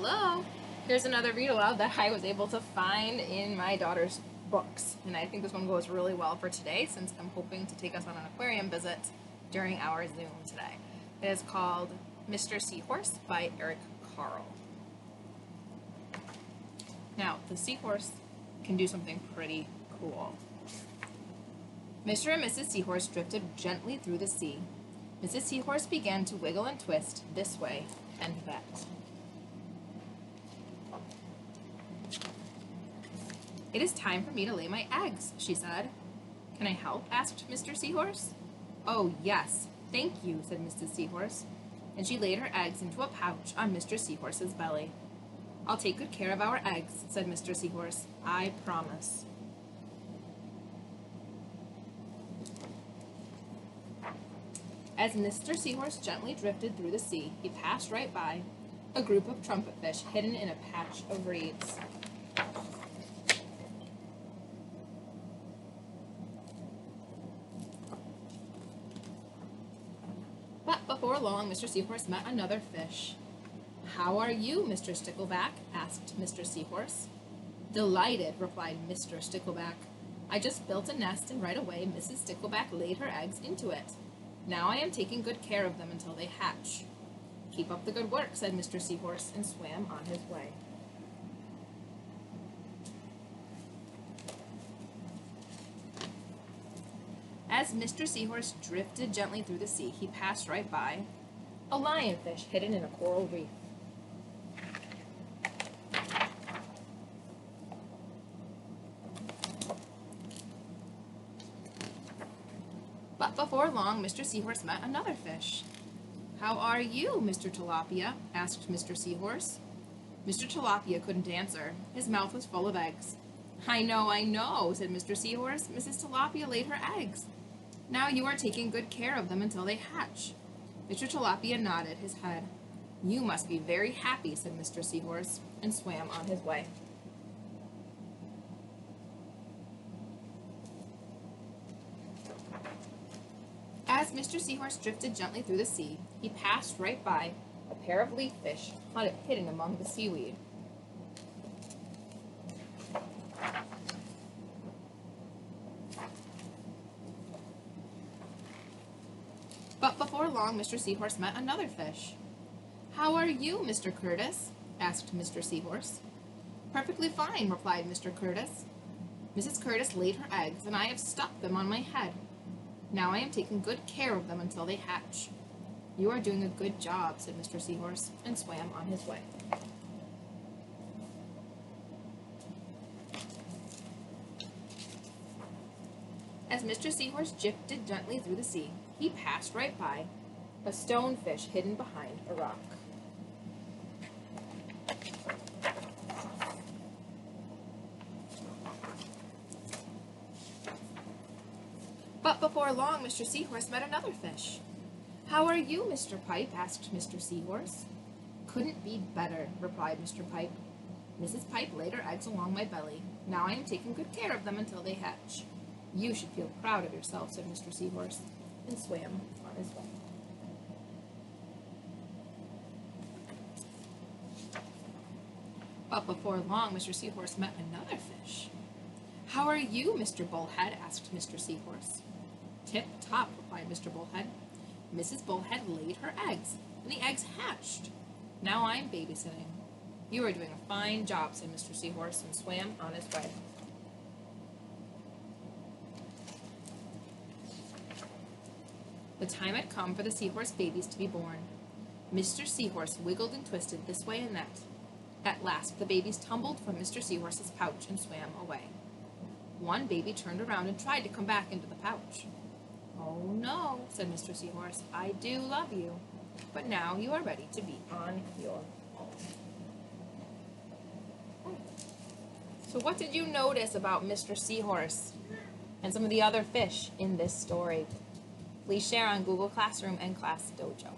Hello! Here's another read aloud that I was able to find in my daughter's books. And I think this one goes really well for today since I'm hoping to take us on an aquarium visit during our Zoom today. It is called Mr. Seahorse by Carle. Now, the seahorse can do something pretty cool. Mr. and Mrs. Seahorse drifted gently through the sea. Mrs. Seahorse began to wiggle and twist this way and that. "It is time for me to lay my eggs," she said. "Can I help?" asked Mr. Seahorse. "Oh, yes, thank you," said Mrs. Seahorse, and she laid her eggs into a pouch on Mr. Seahorse's belly. "I'll take good care of our eggs," said Mr. Seahorse. "I promise." As Mr. Seahorse gently drifted through the sea, he passed right by a group of trumpetfish hidden in a patch of reeds. But before long, Mr. Seahorse met another fish. "How are you, Mr. Stickleback?" asked Mr. Seahorse. "Delighted," replied Mr. Stickleback. "I just built a nest and right away Mrs. Stickleback laid her eggs into it. Now I am taking good care of them until they hatch." "Keep up the good work," said Mr. Seahorse, and swam on his way. As Mr. Seahorse drifted gently through the sea, he passed right by a lionfish hidden in a coral reef. But before long, Mr. Seahorse met another fish. "How are you, Mr. Tilapia?" asked Mr. Seahorse. Mr. Tilapia couldn't answer. His mouth was full of eggs. I know," said Mr. Seahorse. "Mrs. Tilapia laid her eggs. Now you are taking good care of them until they hatch." Mr. Tilapia nodded his head. "You must be very happy," said Mr. Seahorse, and swam on his way. As Mr. Seahorse drifted gently through the sea, he passed right by a pair of leaf fish hidden among the seaweed. But before long, Mr. Seahorse met another fish. "How are you, Mr. Curtis?" asked Mr. Seahorse. "Perfectly fine," replied Mr. Curtis. "Mrs. Curtis laid her eggs, and I have stuck them on my head. Now I am taking good care of them until they hatch." "You are doing a good job," said Mr. Seahorse, and swam on his way. As Mr. Seahorse drifted gently through the sea, he passed right by a stonefish hidden behind a rock. But before long, Mr. Seahorse met another fish. "How are you, Mr. Pipe?" asked Mr. Seahorse. "Couldn't be better," replied Mr. Pipe. "Mrs. Pipe laid her eggs along my belly. Now I am taking good care of them until they hatch." "You should feel proud of yourself," said Mr. Seahorse, and swam on his way. But before long, Mr. Seahorse met another fish. "How are you, Mr. Bullhead?" asked Mr. Seahorse. "Tip-top," replied Mr. Bullhead. "Mrs. Bullhead laid her eggs, and the eggs hatched. Now I'm babysitting." "You are doing a fine job," said Mr. Seahorse, and swam on his way. The time had come for the seahorse babies to be born. Mr. Seahorse wiggled and twisted this way and that. At last, the babies tumbled from Mr. Seahorse's pouch and swam away. One baby turned around and tried to come back into the pouch. "Oh no," said Mr. Seahorse, "I do love you, but now you are ready to be on your own." So what did you notice about Mr. Seahorse and some of the other fish in this story? Please share on Google Classroom and Class Dojo.